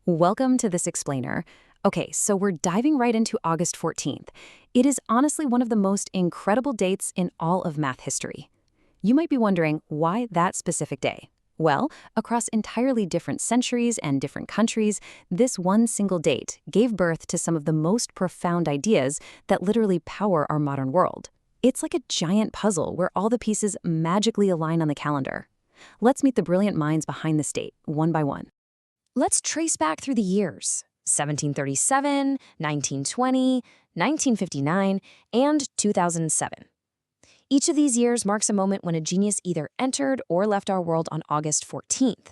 Welcome to this explainer. Okay, so we're diving right into August 14th. It is honestly one of the most incredible dates in all of math history. You might be wondering why that specific day. Well, across entirely different centuries and different countries, this one single date gave birth to some of the most profound ideas that literally power our modern world. It's like a giant puzzle where all the pieces magically align on the calendar. Let's meet the brilliant minds behind this date, one by one. Let's trace back through the years: 1737, 1920, 1959, and 2007. Each of these years marks a moment when a genius either entered or left our world on August 14th.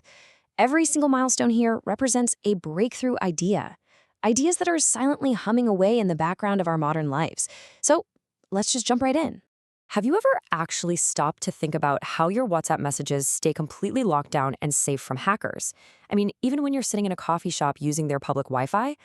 Every single milestone here represents a breakthrough idea. Ideas that are silently humming away in the background of our modern lives. So let's just jump right in. Have you ever actually stopped to think about how your WhatsApp messages stay completely locked down and safe from hackers? I mean, even when you're sitting in a coffee shop using their public Wi-Fi,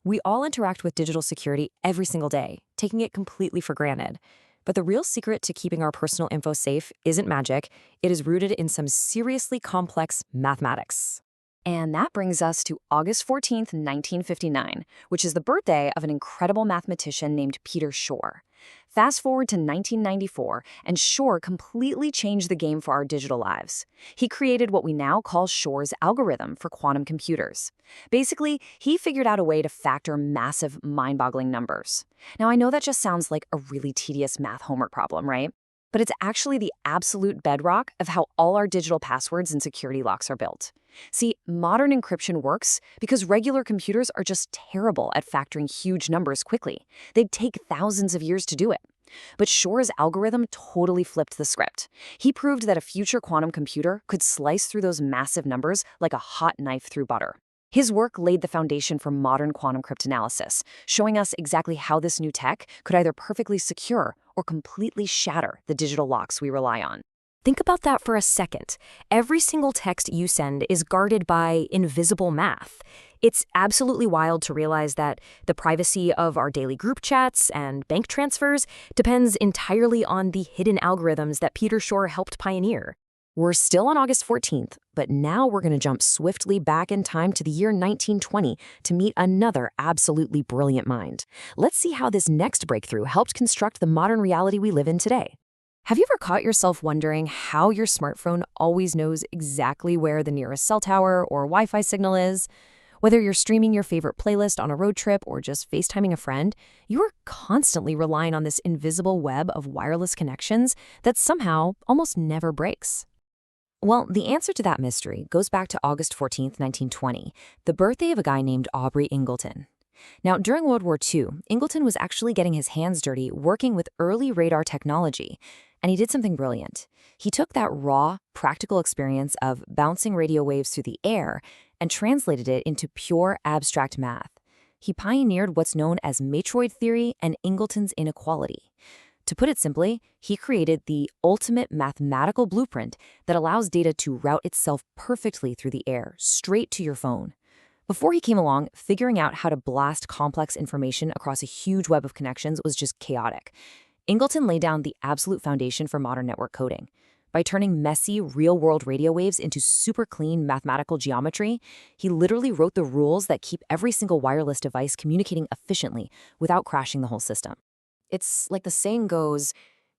we all interact with digital security every single day, taking it completely for granted. But the real secret to keeping our personal info safe isn't magic. It is rooted in some seriously complex mathematics. And that brings us to August 14th, 1959, which is the birthday of an incredible mathematician named Peter Shor. Fast forward to 1994, and Shor completely changed the game for our digital lives. He created what we now call Shor's algorithm for quantum computers. Basically, he figured out a way to factor massive, mind-boggling numbers. Now, I know that just sounds like a really tedious math homework problem, right? But it's actually the absolute bedrock of how all our digital passwords and security locks are built. See, modern encryption works because regular computers are just terrible at factoring huge numbers quickly. They'd take thousands of years to do it. But Shor's algorithm totally flipped the script. He proved that a future quantum computer could slice through those massive numbers like a hot knife through butter. His work laid the foundation for modern quantum cryptanalysis, showing us exactly how this new tech could either perfectly secure or completely shatter the digital locks we rely on. Think about that for a second. Every single text you send is guarded by invisible math. It's absolutely wild to realize that the privacy of our daily group chats and bank transfers depends entirely on the hidden algorithms that Peter Shor helped pioneer. We're still on August 14th, but now we're going to jump swiftly back in time to the year 1920 to meet another absolutely brilliant mind. Let's see how this next breakthrough helped construct the modern reality we live in today. Have you ever caught yourself wondering how your smartphone always knows exactly where the nearest cell tower or Wi-Fi signal is? Whether you're streaming your favorite playlist on a road trip or just FaceTiming a friend, you are constantly relying on this invisible web of wireless connections that somehow almost never breaks. Well, the answer to that mystery goes back to August 14th, 1920, the birthday of a guy named Aubrey Ingleton. Now, during World War II, Ingleton was actually getting his hands dirty working with early radar technology, and he did something brilliant. He took that raw, practical experience of bouncing radio waves through the air and translated it into pure abstract math. He pioneered what's known as matroid theory and Ingleton's inequality. To put it simply, he created the ultimate mathematical blueprint that allows data to route itself perfectly through the air, straight to your phone. Before he came along, figuring out how to blast complex information across a huge web of connections was just chaotic. Ingleton laid down the absolute foundation for modern network coding. By turning messy, real-world radio waves into super clean mathematical geometry, he literally wrote the rules that keep every single wireless device communicating efficiently without crashing the whole system. It's like the saying goes,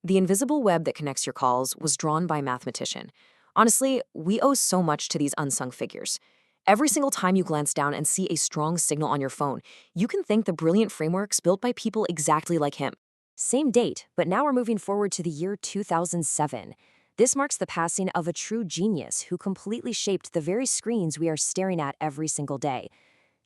the invisible web that connects your calls was drawn by a mathematician. Honestly, we owe so much to these unsung figures. Every single time you glance down and see a strong signal on your phone, you can thank the brilliant frameworks built by people exactly like him. Same date, but now we're moving forward to the year 2007. This marks the passing of a true genius who completely shaped the very screens we are staring at every single day.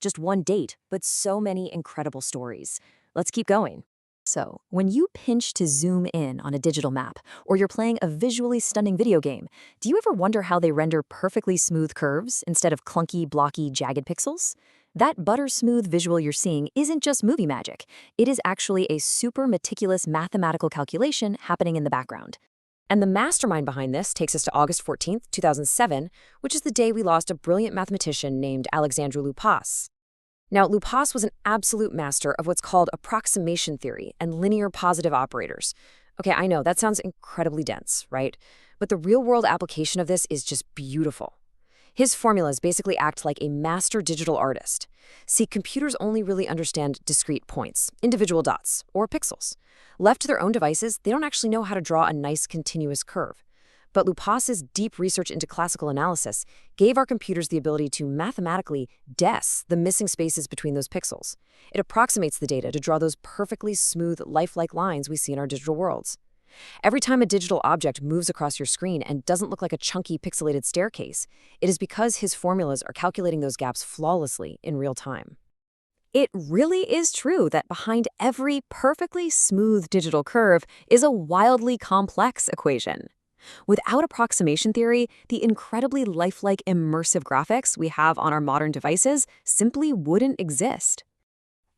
Just one date, but so many incredible stories. Let's keep going. So, when you pinch to zoom in on a digital map, or you're playing a visually stunning video game, do you ever wonder how they render perfectly smooth curves instead of clunky, blocky, jagged pixels? That butter-smooth visual you're seeing isn't just movie magic. It is actually a super meticulous mathematical calculation happening in the background. And the mastermind behind this takes us to August 14th, 2007, which is the day we lost a brilliant mathematician named Alexandru Lupaș. Now, Lupaș was an absolute master of what's called approximation theory and linear positive operators. Okay, I know, that sounds incredibly dense, right? But the real-world application of this is just beautiful. His formulas basically act like a master digital artist. See, computers only really understand discrete points, individual dots, or pixels. Left to their own devices, they don't actually know how to draw a nice continuous curve. But Lupaș's deep research into classical analysis gave our computers the ability to mathematically guess the missing spaces between those pixels. It approximates the data to draw those perfectly smooth, lifelike lines we see in our digital worlds. Every time a digital object moves across your screen and doesn't look like a chunky pixelated staircase, it is because his formulas are calculating those gaps flawlessly in real time. It really is true that behind every perfectly smooth digital curve is a wildly complex equation. Without approximation theory, the incredibly lifelike immersive graphics we have on our modern devices simply wouldn't exist.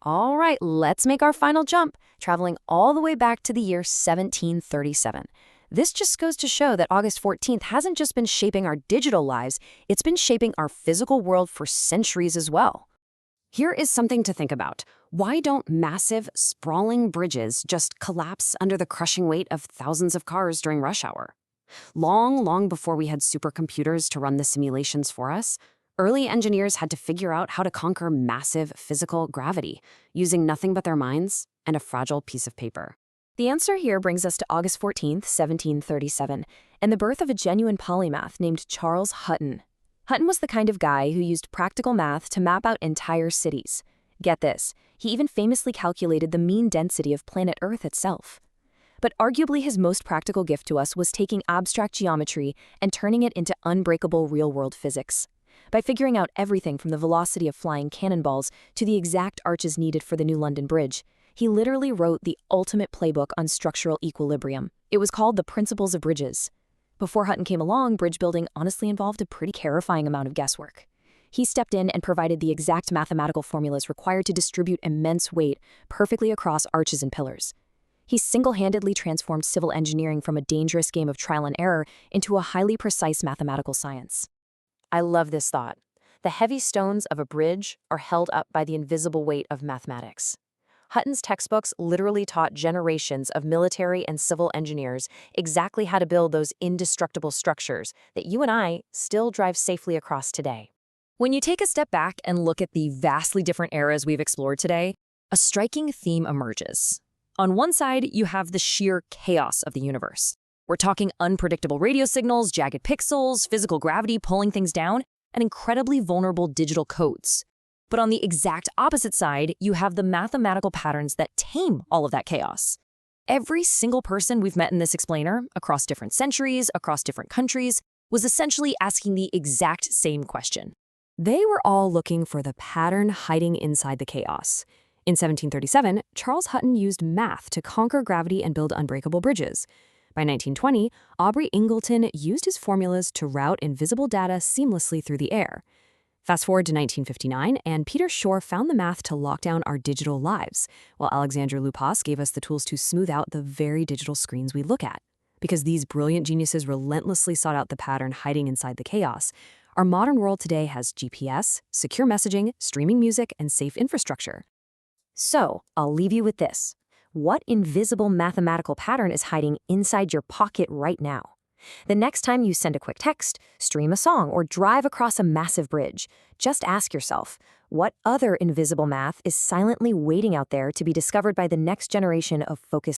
All right, let's make our final jump, traveling all the way back to the year 1737. This just goes to show that August 14th hasn't just been shaping our digital lives, it's been shaping our physical world for centuries as well. Here is something to think about. Why don't massive, sprawling bridges just collapse under the crushing weight of thousands of cars during rush hour? Long before we had supercomputers to run the simulations for us, early engineers had to figure out how to conquer massive physical gravity using nothing but their minds and a fragile piece of paper. The answer here brings us to August 14th, 1737, and the birth of a genuine polymath named Charles Hutton. Hutton was the kind of guy who used practical math to map out entire cities. Get this, he even famously calculated the mean density of planet Earth itself. But arguably his most practical gift to us was taking abstract geometry and turning it into unbreakable real-world physics. By figuring out everything from the velocity of flying cannonballs to the exact arches needed for the new London Bridge, he literally wrote the ultimate playbook on structural equilibrium. It was called the Principles of Bridges. Before Hutton came along, bridge building honestly involved a pretty terrifying amount of guesswork. He stepped in and provided the exact mathematical formulas required to distribute immense weight perfectly across arches and pillars. He single-handedly transformed civil engineering from a dangerous game of trial and error into a highly precise mathematical science. I love this thought. The heavy stones of a bridge are held up by the invisible weight of mathematics. Hutton's textbooks literally taught generations of military and civil engineers exactly how to build those indestructible structures that you and I still drive safely across today. When you take a step back and look at the vastly different eras we've explored today, a striking theme emerges. On one side, you have the sheer chaos of the universe. We're talking unpredictable radio signals, jagged pixels, physical gravity pulling things down, and incredibly vulnerable digital codes. But on the exact opposite side, you have the mathematical patterns that tame all of that chaos. Every single person we've met in this explainer, across different centuries, across different countries, was essentially asking the exact same question. They were all looking for the pattern hiding inside the chaos. In 1737, Charles Hutton used math to conquer gravity and build unbreakable bridges. By 1920, Aubrey Ingleton used his formulas to route invisible data seamlessly through the air. Fast forward to 1959, and Peter Shor found the math to lock down our digital lives, while Alexandru Lupaș gave us the tools to smooth out the very digital screens we look at. Because these brilliant geniuses relentlessly sought out the pattern hiding inside the chaos, our modern world today has GPS, secure messaging, streaming music, and safe infrastructure. So, I'll leave you with this. What invisible mathematical pattern is hiding inside your pocket right now? The next time you send a quick text, stream a song, or drive across a massive bridge, just ask yourself, what other invisible math is silently waiting out there to be discovered by the next generation of focused